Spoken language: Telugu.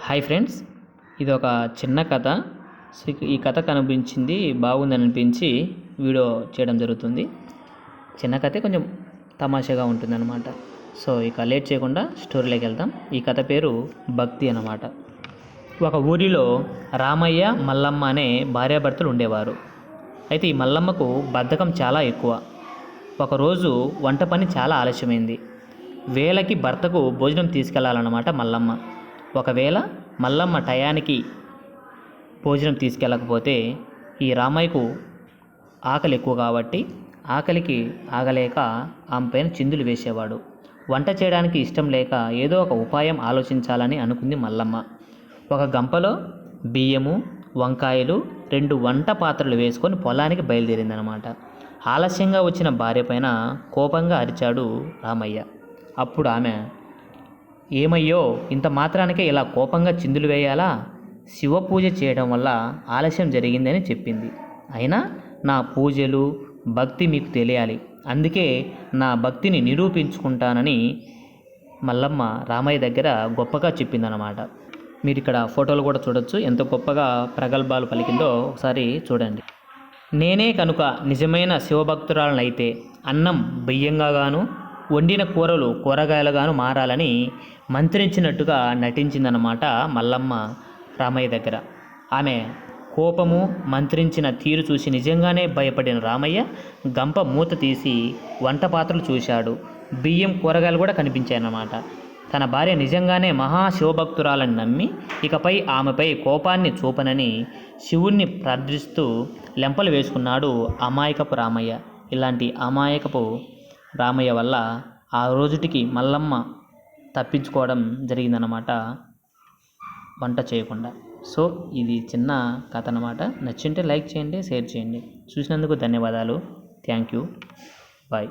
హాయ్ ఫ్రెండ్స్, ఇది ఒక చిన్న కథ. ఈ కథ కనిపించింది బాగుందని అనిపించి వీడియో చేయడం జరుగుతుంది. చిన్న కథే, కొంచెం తమాషాగా ఉంటుందన్నమాట. సో ఇక లేట్ చేయకుండా స్టోరీలోకి వెళ్తాం. ఈ కథ పేరు భక్తి అన్నమాట. ఒక ఊరిలో రామయ్య, మల్లమ్మ అనే భార్యాభర్తలు ఉండేవారు. అయితే ఈ మల్లమ్మకు బద్ధకం చాలా ఎక్కువ. ఒకరోజు వంట పని చాలా ఆలస్యమైంది. వేళకి భర్తకు భోజనం తీసుకెళ్లాలన్నమాట మల్లమ్మ. ఒకవేళ మల్లమ్మ టయానికి భోజనం తీసుకెళ్ళకపోతే ఈ రామయ్యకు ఆకలి ఎక్కువ కాబట్టి ఆకలికి ఆగలేక ఆమె పైన చిందులు వేసేవాడు. వంట చేయడానికి ఇష్టం లేక ఏదో ఒక ఉపాయం ఆలోచించాలని అనుకుంది మల్లమ్మ. ఒక గంపలో బియ్యము, వంకాయలు, 2 వంట పాత్రలు వేసుకొని పొలానికి బయలుదేరిందనమాట. ఆలస్యంగా వచ్చిన భార్య పైన కోపంగా అరిచాడు రామయ్య. అప్పుడు ఆమె, ఏమయ్యో, ఇంత మాత్రానికే ఇలా కోపంగా చిందులు వేయాలా? శివ పూజ చేయడం వల్ల ఆలస్యం జరిగిందని చెప్పింది. అయినా నా పూజలు, భక్తి మీకు తెలియాలి, అందుకే నా భక్తిని నిరూపించుకుంటానని మల్లమ్మ రామయ్య దగ్గర గొప్పగా చెప్పిందనమాట. మీరు ఇక్కడ ఫోటోలు కూడా చూడొచ్చు, ఎంత గొప్పగా ప్రగల్భాలు పలికిందో ఒకసారి చూడండి. నేనే కనుక నిజమైన శివభక్తురాలనైతే అన్నం బియ్యంగాను, వండిన కూరలు కూరగాయలుగాను మారాలని మంత్రించినట్టుగా నటించిందన్నమాట మల్లమ్మ రామయ్య దగ్గర. ఆమె కోపము, మంత్రించిన తీరు చూసి నిజంగానే భయపడిన రామయ్య గంప మూత తీసి వంట పాత్రలు చూశాడు. బియ్యం, కూరగాయలు కూడా కనిపించాయన్నమాట. తన భార్య నిజంగానే మహాశివభక్తురాలని నమ్మి ఇకపై ఆమెపై కోపాన్ని చూపనని శివుణ్ణి ప్రార్థిస్తూ లెంపలు వేసుకున్నాడు అమాయకపు రామయ్య. ఇలాంటి అమాయకపు రామయ్య వల్ల ఆ రోజుటికి మల్లమ్మ తప్పించుకోవడం జరిగిందనమాట, వంట చేయకుండా. సో ఇది చిన్న కథ అన్నమాట. నచ్చింటే లైక్ చేయండి, షేర్ చేయండి. చూసినందుకు ధన్యవాదాలు. Thank you. బాయ్.